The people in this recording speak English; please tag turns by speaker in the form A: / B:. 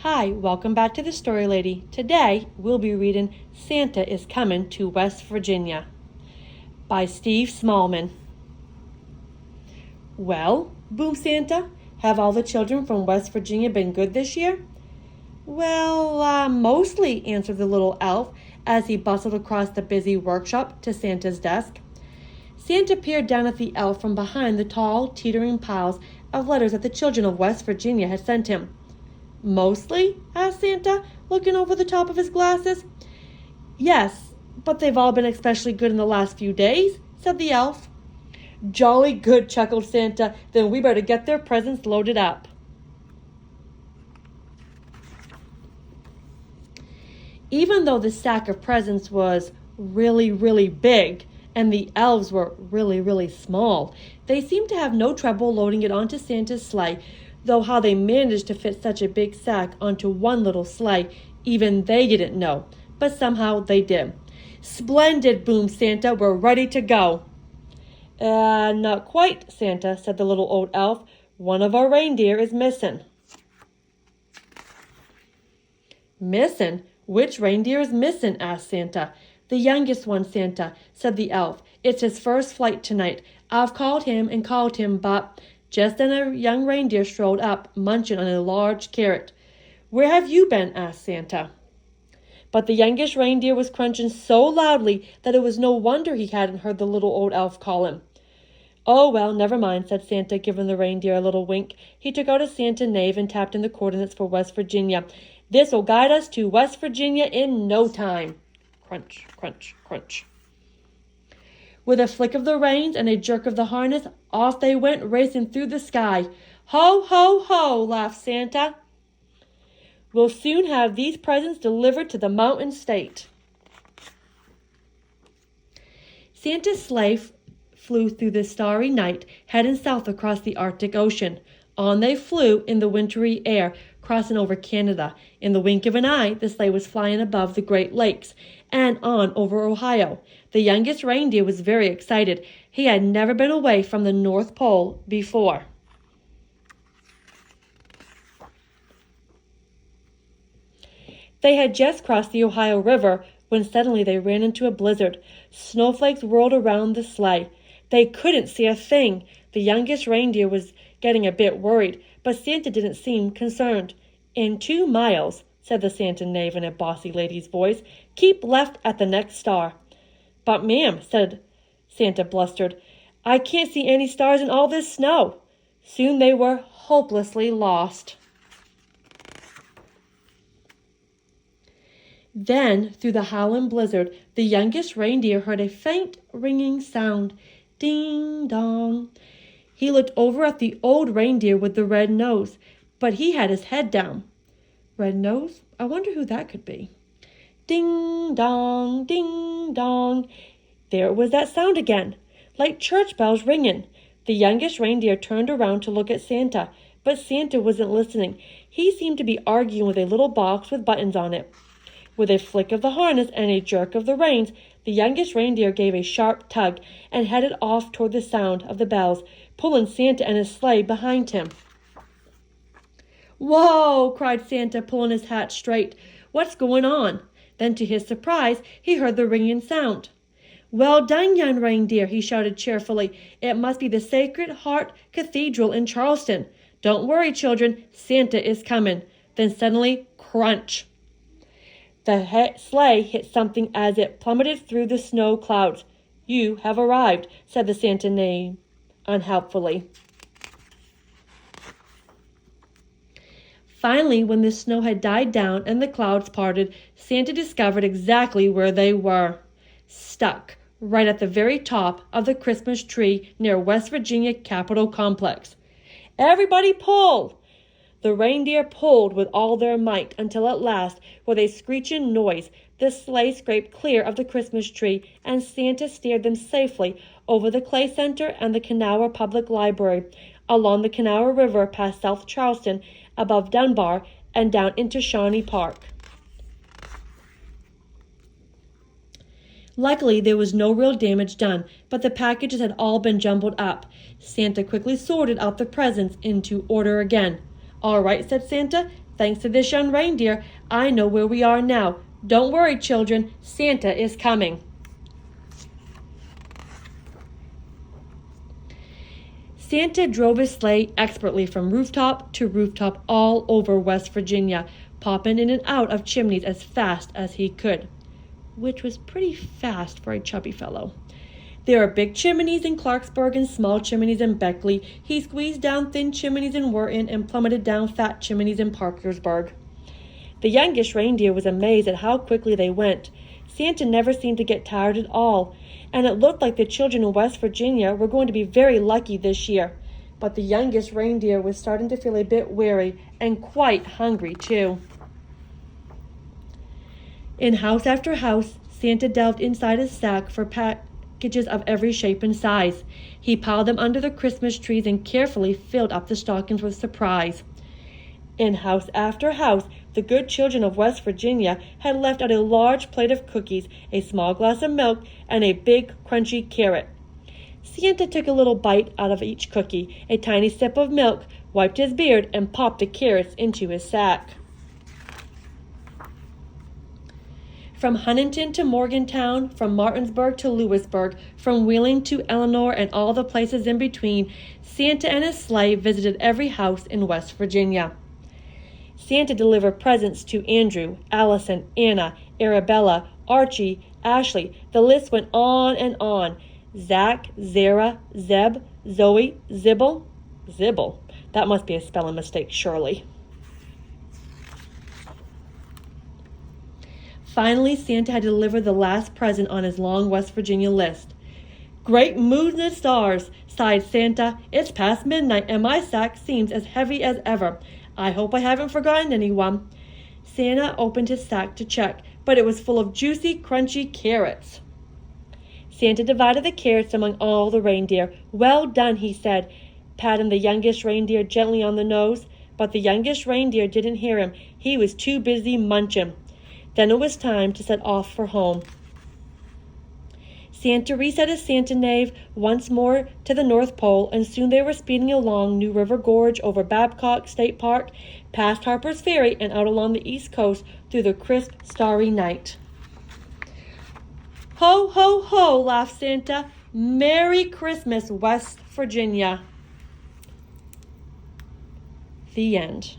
A: Hi, welcome back to the Story Lady. Today, we'll be reading Santa is Coming to West Virginia by Steve Smallman. Well, boomed Santa, have all the children from West Virginia been good this year? Well, mostly, answered the little elf as he bustled across the busy workshop to Santa's desk. Santa peered down at the elf from behind the tall, teetering piles of letters that the children of West Virginia had sent him. Mostly? Asked Santa, looking over the top of his glasses. Yes, but they've all been especially good in the last few days, said the elf. Jolly good, chuckled Santa. Then we better get their presents loaded up. Even though the sack of presents was really, really big, and the elves were really, really small, they seemed to have no trouble loading it onto Santa's sleigh, though how they managed to fit such a big sack onto one little sleigh, even they didn't know, but somehow they did. Splendid, boomed Santa, we're ready to go. Not quite, Santa, said the little old elf. One of our reindeer is missing. Missing? Which reindeer is missing? Asked Santa. The youngest one, Santa, said the elf. It's his first flight tonight. I've called him, but just then a young reindeer strolled up, munching on a large carrot. Where have you been? Asked Santa. But the youngest reindeer was crunching so loudly that it was no wonder he hadn't heard the little old elf call him. Oh, well, never mind, said Santa, giving the reindeer a little wink. He took out a Santa knave and tapped in the coordinates for West Virginia. This'll guide us to West Virginia in no time. Crunch, crunch, crunch. With a flick of the reins and a jerk of the harness, off they went racing through the sky. Ho, ho, ho, laughed Santa. We'll soon have these presents delivered to the mountain state. Santa's sleigh flew through the starry night, heading south across the Arctic Ocean. On they flew in the wintry air, crossing over Canada. In the wink of an eye, the sleigh was flying above the Great Lakes and on over Ohio. The youngest reindeer was very excited. He had never been away from the North Pole before. They had just crossed the Ohio River when suddenly they ran into a blizzard. Snowflakes whirled around the sleigh. They couldn't see a thing. The youngest reindeer was getting a bit worried, but Santa didn't seem concerned. In 2 miles, said the Santa knave in a bossy lady's voice, keep left at the next star. But, ma'am, said Santa blustered, I can't see any stars in all this snow. Soon they were hopelessly lost. Then, through the howling blizzard, the youngest reindeer heard a faint ringing sound. Ding dong. He looked over at the old reindeer with the red nose, but he had his head down. Red nose? I wonder who that could be. Ding dong, ding dong. There was that sound again, like church bells ringing. The youngest reindeer turned around to look at Santa, but Santa wasn't listening. He seemed to be arguing with a little box with buttons on it. With a flick of the harness and a jerk of the reins, the youngest reindeer gave a sharp tug and headed off toward the sound of the bells, pulling Santa and his sleigh behind him. Whoa! Cried Santa, pulling his hat straight. What's going on? Then, to his surprise, he heard the ringing sound. Well done, young reindeer, he shouted cheerfully. It must be the Sacred Heart Cathedral in Charleston. Don't worry, children, Santa is coming. Then suddenly, crunch! The sleigh hit something as it plummeted through the snow clouds. You have arrived, said the Santa knave unhelpfully. Finally, when the snow had died down and the clouds parted, Santa discovered exactly where they were. Stuck right at the very top of the Christmas tree near West Virginia Capitol Complex. Everybody pull! The reindeer pulled with all their might until at last, with a screeching noise, the sleigh scraped clear of the Christmas tree, and Santa steered them safely over the Clay Center and the Kanawha Public Library, along the Kanawha River past South Charleston, above Dunbar, and down into Shawnee Park. Luckily, there was no real damage done, but the packages had all been jumbled up. Santa quickly sorted out the presents into order again. All right, said Santa, Thanks to this young reindeer, I know where we are now. Don't worry, children, Santa is coming. Santa drove his sleigh expertly from rooftop to rooftop all over West Virginia, popping in and out of chimneys as fast as he could, which was pretty fast for a chubby fellow. There are big chimneys in Clarksburg and small chimneys in Beckley. He squeezed down thin chimneys in Wharton and plummeted down fat chimneys in Parkersburg. The youngest reindeer was amazed at how quickly they went. Santa never seemed to get tired at all, and it looked like the children in West Virginia were going to be very lucky this year. But the youngest reindeer was starting to feel a bit weary and quite hungry too. In house after house, Santa delved inside his sack for packages of every shape and size. He piled them under the Christmas trees and carefully filled up the stockings with surprise. In house after house, the good children of West Virginia had left out a large plate of cookies, a small glass of milk, and a big, crunchy carrot. Santa took a little bite out of each cookie, a tiny sip of milk, wiped his beard, and popped the carrots into his sack. From Huntington to Morgantown, from Martinsburg to Lewisburg, from Wheeling to Eleanor and all the places in between, Santa and his sleigh visited every house in West Virginia. Santa delivered presents to Andrew, Allison, Anna, Arabella, Archie, Ashley. The list went on and on. Zach, Zara, Zeb, Zoe, Zibble. Zibble. That must be a spelling mistake, surely. Finally, Santa had to deliver the last present on his long West Virginia list. Great moons and stars, sighed Santa. It's past midnight and my sack seems as heavy as ever. I hope I haven't forgotten anyone. Santa opened his sack to check, but it was full of juicy, crunchy carrots. Santa divided the carrots among all the reindeer. Well done, he said, patting the youngest reindeer gently on the nose. But the youngest reindeer didn't hear him. He was too busy munching. Then it was time to set off for home. Santa reset his Santa nave once more to the North Pole, and soon they were speeding along New River Gorge over Babcock State Park, past Harper's Ferry, and out along the East Coast through the crisp, starry night. Ho, ho, ho, laughed Santa. Merry Christmas, West Virginia. The end.